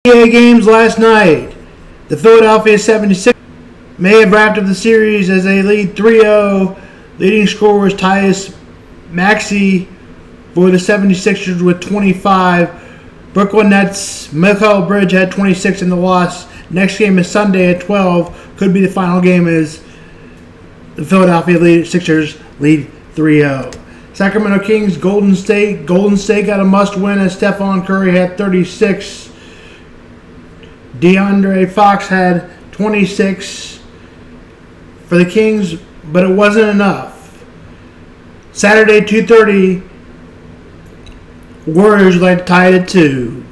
NBA games last night. The Philadelphia 76ers may have wrapped up the series as they lead 3-0. Leading scorer was Tyree Maxey for the 76ers with 25. Brooklyn Nets, Mikal Bridge had 26 in the loss. Next game is Sunday at 12. Could be the final game as the Philadelphia Sixers lead 3-0. Sacramento Kings, Golden State. Golden State got a must-win as Stephon Curry had 36. DeAndre Fox had 26 for the Kings, but it wasn't enough. Saturday, 2:30, Warriors like to tie it at 2.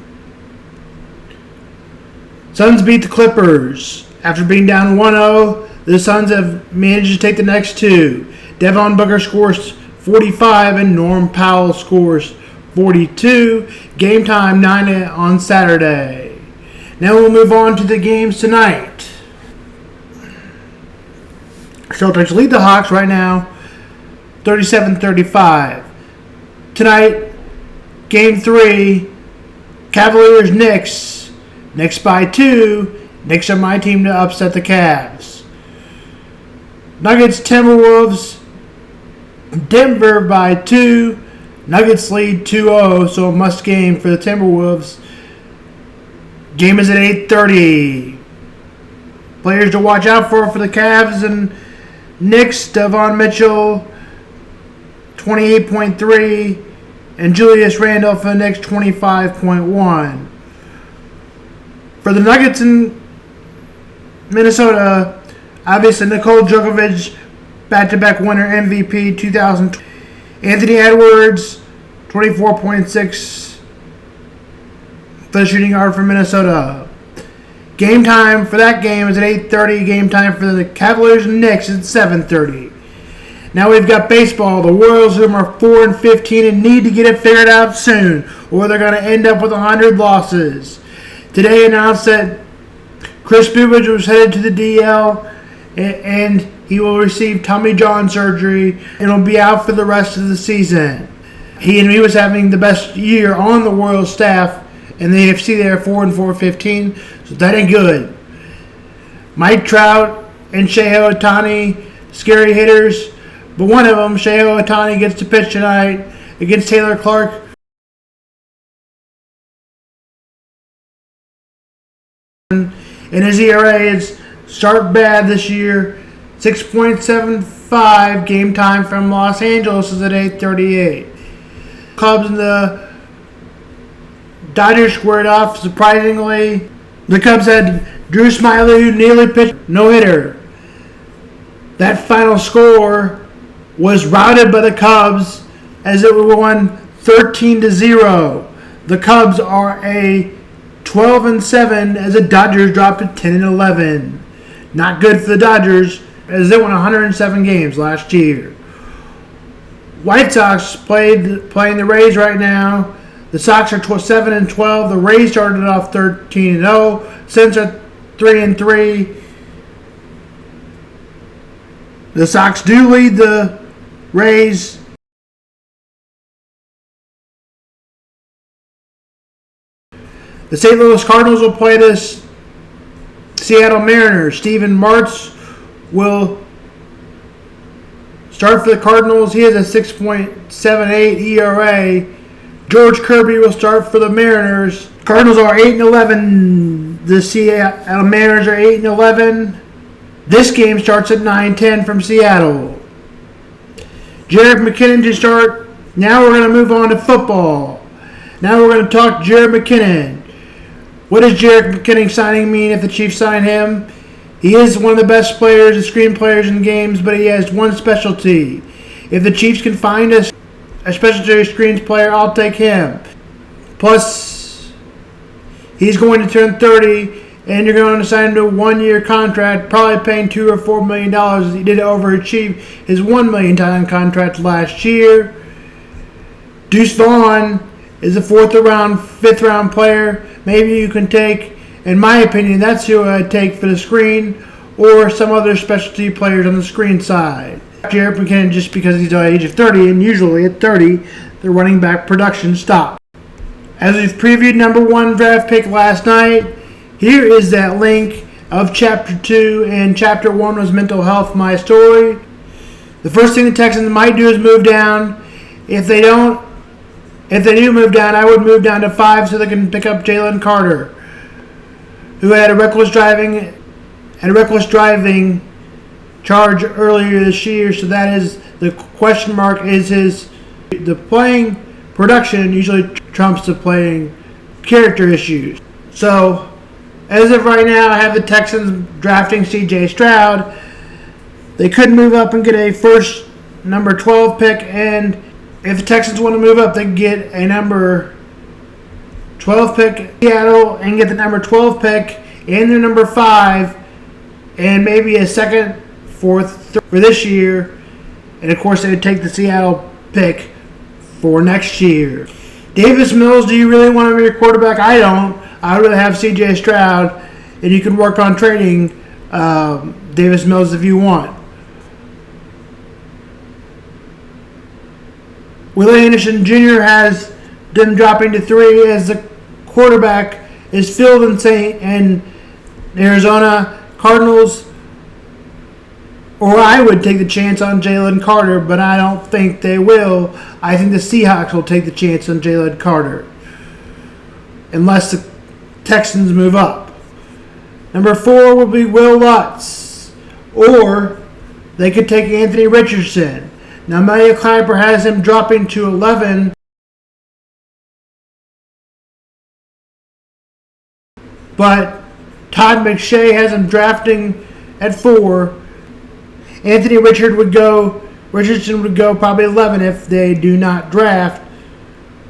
Suns beat the Clippers. After being down 1-0, the Suns have managed to take the next 2. Devon Booker scores 45 and Norm Powell scores 42. Game time 9 on Saturday. Now we'll move on to the games tonight. Celtics lead the Hawks right now, 37-35. Tonight, Game 3, Cavaliers-Knicks. Knicks by 2. Knicks are my team to upset the Cavs. Nuggets-Timberwolves. Denver by 2. Nuggets lead 2-0, so a must game for the Timberwolves. Game is at 8:30. Players to watch out for the Cavs and Knicks: Devon Mitchell, 28.3, and Julius Randle for the Knicks, 25.1. For the Nuggets in Minnesota, obviously Nikola Jokic, back-to-back winner MVP 2020. Anthony Edwards, 24.6. The shooting guard for Minnesota. Game time for that game is at 8:30. Game time for the Cavaliers and Knicks is at 7:30. Now we've got baseball. The Royals, who are 4-15 and need to get it figured out soon, or they're going to end up with 100 losses. Today announced that Chris Bubic was headed to the DL, and he will receive Tommy John surgery and will be out for the rest of the season. He was having the best year on the Royals staff. And the AFC, they're 4-15, so that ain't good. Mike Trout and Shohei Ohtani, scary hitters, but one of them, Shohei Ohtani, gets to pitch tonight against Taylor Clark. And his ERA is start bad this year, 6.75. Game time from Los Angeles is at 8:38. Cubs and the Dodgers squared off. Surprisingly, the Cubs had Drew Smyly, who nearly pitched no-hitter. That final score was routed by the Cubs as it won 13-0. The Cubs are a 12-7 as the Dodgers dropped to 10-11. Not good for the Dodgers as they won 107 games last year. White Sox playing the Rays right now. The Sox are 7-12. The Rays started off 13-0. Since are 3-3. The Sox do lead the Rays. The St. Louis Cardinals will play the Seattle Mariners. Steven Martz will start for the Cardinals. He has a 6.78 ERA. George Kirby will start for the Mariners. Cardinals are 8-11. The Seattle Mariners are 8-11. This game starts at 9:10 from Seattle. Jerick McKinnon to start. Now we're going to move on to football. Now we're going to talk Jerick McKinnon. What does Jerick McKinnon signing mean if the Chiefs sign him? He is one of the best players, the screen players in games, but he has one specialty. If the Chiefs can find a specialty screens player, I'll take him. Plus, he's going to turn 30, and you're going to sign him to a 1-year contract, probably paying $2 or $4 million. He did overachieve his $1 million contract last year. Deuce Vaughn is a 4th-round, 5th-round player. Maybe you can take, in my opinion, that's who I'd take for the screen, or some other specialty players on the screen side. Jerick McKinnon, just because he's at the age of 30, and usually at 30, the running back production stops. As we've previewed number 1 draft pick last night, here is that link of Chapter 2, and Chapter 1 was Mental Health, My Story. The first thing the Texans might do is move down. If they do move down, I would move down to 5 so they can pick up Jalen Carter, who had a reckless driving charge earlier this year. So that is the question mark. Is the playing production usually trumps the playing character issues. So as of right now, I have the Texans drafting CJ Stroud. They could move up and get a first number 12 pick, and if the Texans want to move up, they can get a number 12 pick in Seattle and get the number 12 pick and their number 5, and maybe a second, fourth, third for this year. And of course, they would take the Seattle pick for next year. Davis Mills, do you really want to be your quarterback? I don't. I would rather have CJ Stroud, and you can work on trading Davis Mills if you want. Willie Anderson Jr. has them dropping to 3 as the quarterback is filled in Arizona Cardinals. Or I would take the chance on Jalen Carter, but I don't think they will. I think the Seahawks will take the chance on Jalen Carter, unless the Texans move up. Number 4 will be Will Lutz, or they could take Anthony Richardson. Now, Mario Kiper has him dropping to 11, but Todd McShay has him drafting at 4. Anthony Richardson would go probably 11 if they do not draft.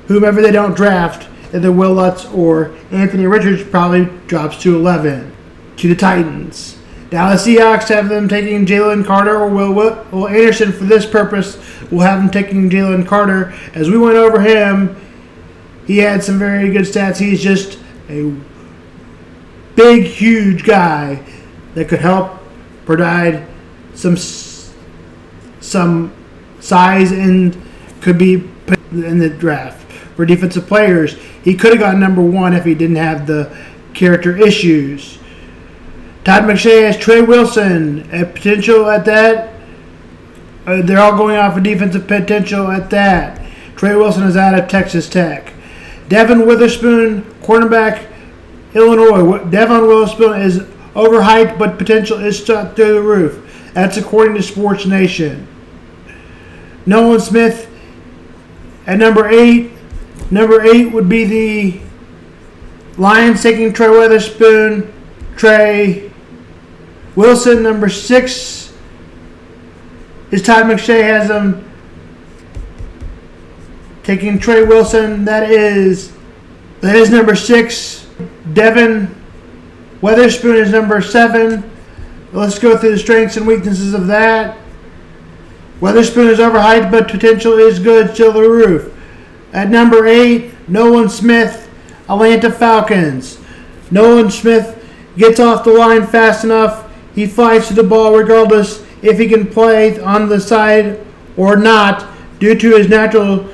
Whomever they don't draft, either Will Lutz or Anthony Richardson, probably drops to 11 to the Titans. Now the Seahawks have them taking Jalen Carter or Will Anderson. For this purpose, we'll have them taking Jalen Carter. As we went over him, he had some very good stats. He's just a big, huge guy that could help provide some size and could be put in the draft. For defensive players, he could have gotten number 1 if he didn't have the character issues. Todd McShay has Trey Wilson at potential at that. They're all going off of defensive potential at that. Trey Wilson is out of Texas Tech. Devon Witherspoon, cornerback, Illinois. Devon Witherspoon is overhyped, but potential is stuck through the roof. That's according to Sports Nation. Nolan Smith at number 8. Number 8 would be the Lions taking Trey Witherspoon. Trey Wilson. Number 6 is Todd McShay has them taking Trey Wilson. That is number 6. Devon Witherspoon is number 7. Let's go through the strengths and weaknesses of that. Witherspoon is overhyped, but potential is good, still the roof. At number 8, Nolan Smith, Atlanta Falcons. Nolan Smith gets off the line fast enough. He flies to the ball regardless if he can play on the side or not. Due to his natural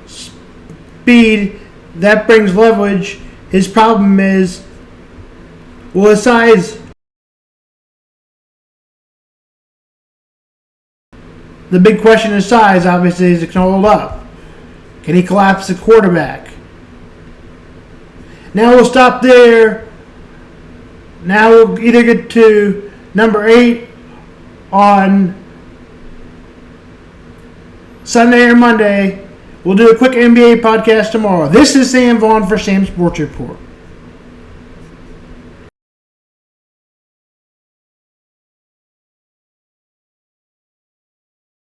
speed, that brings leverage. His problem is, his size. The big question is size. Obviously, is it can hold up? Can he collapse the quarterback? Now we'll stop there. Now we'll either get to number 8 on Sunday or Monday. We'll do a quick NBA podcast tomorrow. This is Sam Vaughn for Sam Sports Report.